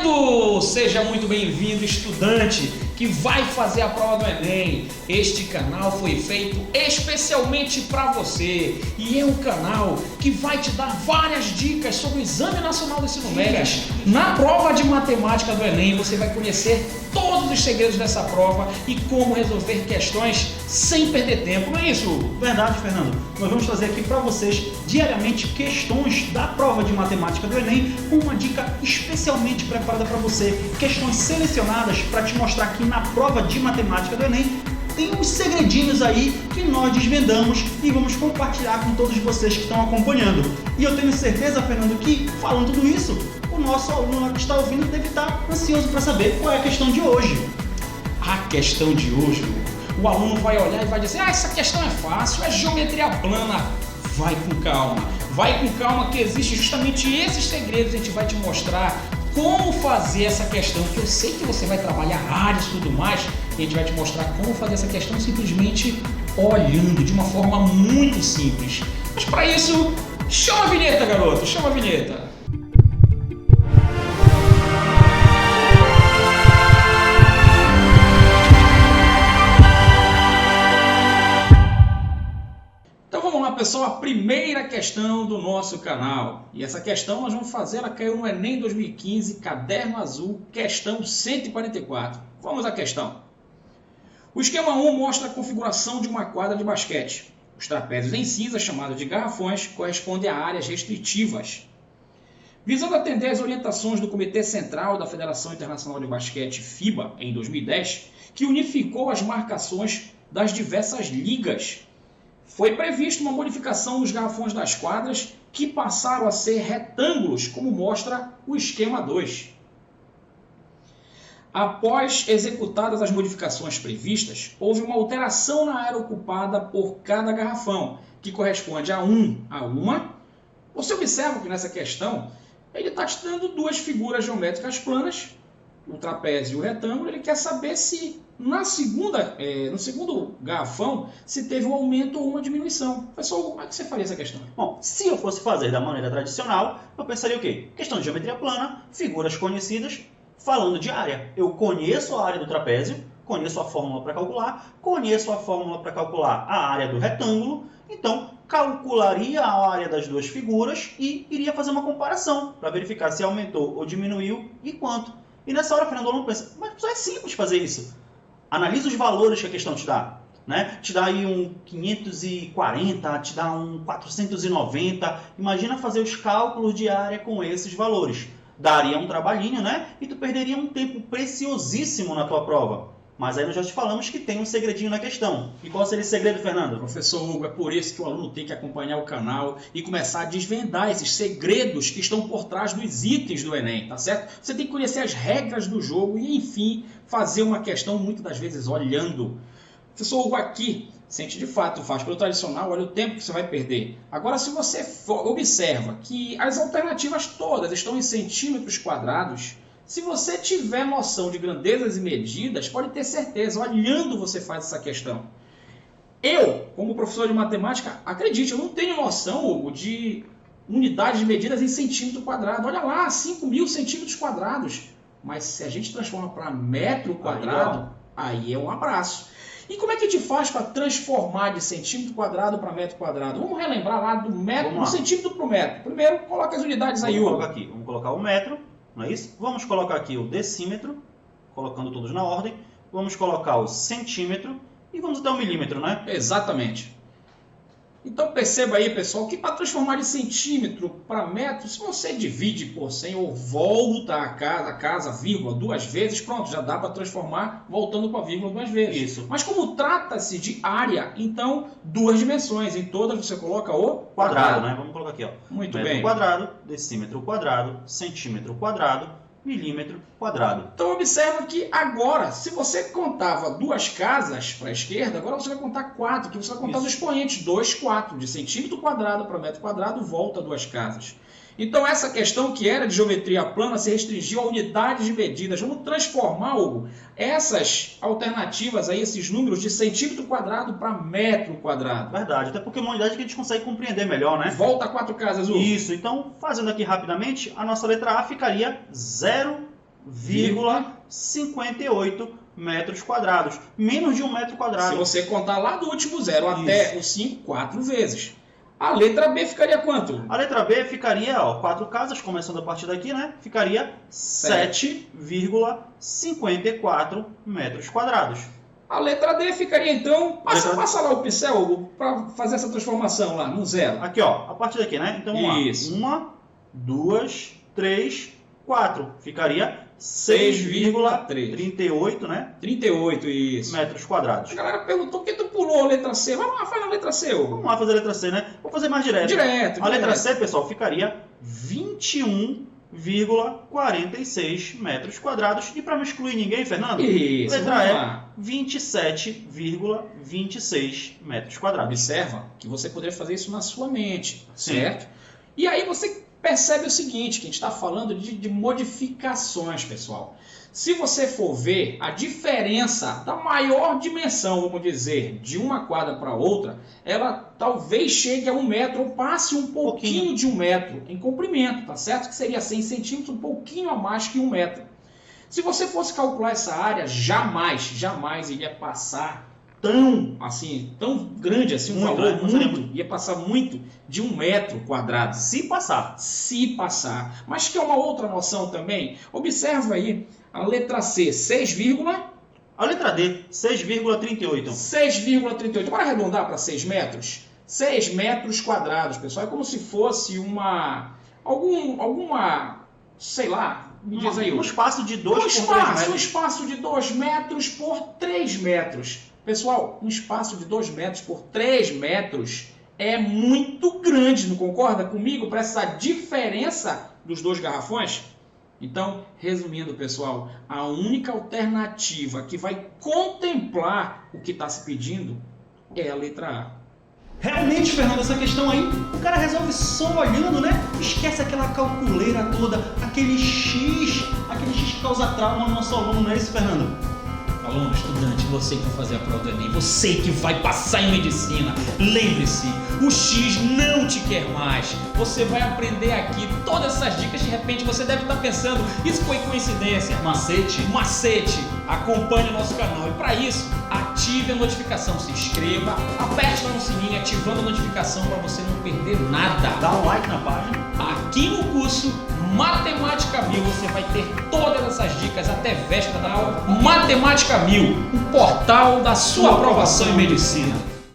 Valendo! Seja muito bem-vindo, estudante que vai fazer a prova do Enem. Este canal foi feito especialmente para você e é um canal que vai te dar várias dicas sobre o Exame Nacional do Ensino Médio. Na prova de matemática do Enem, você vai conhecer todos os segredos dessa prova e como resolver questões sem perder tempo, não é isso? Verdade, Fernando. Nós vamos trazer aqui para vocês diariamente questões da prova de matemática do Enem com uma dica especialmente preparada para você. Questões selecionadas para te mostrar que na prova de matemática do Enem tem uns segredinhos aí que nós desvendamos e vamos compartilhar com todos vocês que estão acompanhando. E eu tenho certeza, Fernando, que falando tudo isso, o nosso aluno que está ouvindo deve estar ansioso para saber qual é a questão de hoje. A questão de hoje, o aluno vai olhar e vai dizer: essa questão é fácil, é geometria plana. Vai com calma que existe justamente esses segredos. A gente vai te mostrar como fazer essa questão, que eu sei que você vai trabalhar áreas e tudo mais, e a gente vai te mostrar como fazer essa questão simplesmente olhando, de uma forma muito simples. Mas para isso, chama a vinheta, garoto, chama a vinheta. Pessoal, a primeira questão do nosso canal, e essa questão nós vamos fazer, ela caiu no Enem 2015, caderno azul, questão 144. Vamos à questão. O esquema 1 mostra a configuração de uma quadra de basquete. Os trapézios em cinza, chamados de garrafões, correspondem a áreas restritivas. Visando atender às orientações do Comitê Central da Federação Internacional de Basquete, FIBA, em 2010, que unificou as marcações das diversas ligas, foi prevista uma modificação dos garrafões das quadras que passaram a ser retângulos, como mostra o esquema 2. Após executadas as modificações previstas, houve uma alteração na área ocupada por cada garrafão, que corresponde a uma. Você observa que nessa questão ele está te dando duas figuras geométricas planas, o trapézio e o retângulo. Ele quer saber se no segundo garrafão se teve um aumento ou uma diminuição. Professor, como é que você faria essa questão? Bom, se eu fosse fazer da maneira tradicional, eu pensaria o quê? Questão de geometria plana, figuras conhecidas, falando de área. Eu conheço a área do trapézio, conheço a fórmula para calcular, conheço a fórmula para calcular a área do retângulo, então calcularia a área das duas figuras e iria fazer uma comparação para verificar se aumentou ou diminuiu e quanto. E nessa hora, Fernando, o aluno pensa, mas só é simples fazer isso. Analisa os valores que a questão te dá. Né? Te dá aí um 540, te dá um 490. Imagina fazer os cálculos de área com esses valores. Daria um trabalhinho, né? E tu perderia um tempo preciosíssimo na tua prova. Mas aí nós já te falamos que tem um segredinho na questão. E qual seria esse segredo, Fernando? Professor Hugo, é por isso que o aluno tem que acompanhar o canal e começar a desvendar esses segredos que estão por trás dos itens do Enem, tá certo? Você tem que conhecer as regras do jogo e, enfim, fazer uma questão muitas das vezes olhando. Professor Hugo, aqui, se a gente de fato faz pelo tradicional, olha o tempo que você vai perder. Agora, se você observa que as alternativas todas estão em centímetros quadrados, se você tiver noção de grandezas e medidas, pode ter certeza, olhando você faz essa questão. Eu, como professor de matemática, acredite, eu não tenho noção, Hugo, de unidades de medidas em centímetro quadrado. Olha lá, 5.000 centímetros quadrados. Mas se a gente transforma para metro quadrado, aí é um abraço. E como é que a gente faz para transformar de centímetro quadrado para metro quadrado? Vamos relembrar lá do metro, do centímetro para o metro. Primeiro, coloca as unidades aí, Hugo. Vamos colocar o metro. Não é isso? Vamos colocar aqui o decímetro, colocando todos na ordem. Vamos colocar o centímetro e vamos até o milímetro, né? Exatamente. Então perceba aí, pessoal, que para transformar de centímetro para metro, se você divide por 100 ou volta a casa, vírgula, duas vezes, pronto, já dá para transformar voltando para a vírgula duas vezes. Isso. Mas como trata-se de área, então duas dimensões. Em todas você coloca o quadrado, né? Vamos colocar aqui, ó. Muito metro bem. Quadrado, decímetro quadrado, centímetro quadrado, milímetro quadrado. Então observa que agora, se você contava duas casas para a esquerda, agora você vai contar 4, que você vai contar os expoentes, 2, 4, de centímetro quadrado para metro quadrado, volta duas casas. Então essa questão que era de geometria plana se restringiu a unidades de medidas. Vamos transformar, Hugo, essas alternativas aí, esses números de centímetro quadrado para metro quadrado. Verdade, até porque é uma unidade que a gente consegue compreender melhor, né? Volta 4 casas, Hugo. Isso, então fazendo aqui rapidamente, a nossa letra A ficaria 0 0,58 metros quadrados. Menos de 1 metro quadrado. Se você contar lá do último zero até o 5, 4 vezes. A letra B ficaria quanto? A letra B ficaria, ó, 4 casas, começando a partir daqui, né? Ficaria 7,54 metros quadrados. A letra D ficaria então... Passa lá o pincel, Hugo, para fazer essa transformação lá, no zero. Aqui, ó, a partir daqui, né? Então, vamos Isso. lá. 1, 2, 3, 4. Ficaria 6,38, né? 38, isso. Metros quadrados. A galera perguntou por que tu pulou a letra C. Vamos lá, faz a letra C, Hugo. Vamos lá fazer a letra C, né? Vou fazer mais direto. Direto. A letra C, pessoal, ficaria 21,46 metros quadrados. E para não excluir ninguém, Fernando, Isso, letra E, 27,26 metros quadrados. Observa que você poderia fazer isso na sua mente, Sim. certo? E aí você percebe o seguinte, que a gente está falando de modificações, pessoal. Se você for ver a diferença da maior dimensão, vamos dizer, de uma quadra para outra, ela talvez chegue a 1 metro ou passe um pouquinho de 1 metro em comprimento, tá certo? Que seria 100 centímetros, um pouquinho a mais que 1 metro. Se você fosse calcular essa área, jamais iria passar tão grande assim, um valor ia passar muito de 1 metro quadrado. Se passar. Mas que é uma outra noção também. Observa aí a letra C, 6, a letra D, 6,38. 6,38. Bora arredondar para 6 metros? 6 metros quadrados, pessoal. É como se fosse alguma, sei lá, me diz aí. Um espaço de 2 por 3 metros. Um espaço de 2 metros por 3 metros. Pessoal, um espaço de 2 metros por 3 metros é muito grande, não concorda comigo? Para essa diferença dos dois garrafões? Então, resumindo, pessoal, a única alternativa que vai contemplar o que está se pedindo é a letra A. Realmente, Fernando, essa questão aí, o cara resolve só olhando, né? Esquece aquela calculeira toda, aquele X que causa trauma no nosso aluno, não é isso, Fernando? Aluno, estudante, você que vai fazer a prova do Enem, você que vai passar em medicina, lembre-se, o X não te quer mais. Você vai aprender aqui todas essas dicas, de repente você deve estar pensando, isso foi coincidência. Macete. Acompanhe o nosso canal e para isso, ative a notificação, se inscreva, aperte lá no sininho, ativando a notificação para você não perder nada. Dá um like na página. Aqui no curso Matemática 1000 você vai ter todas essas dicas até véspera da aula. Matemática 1000, o portal da sua aprovação em medicina.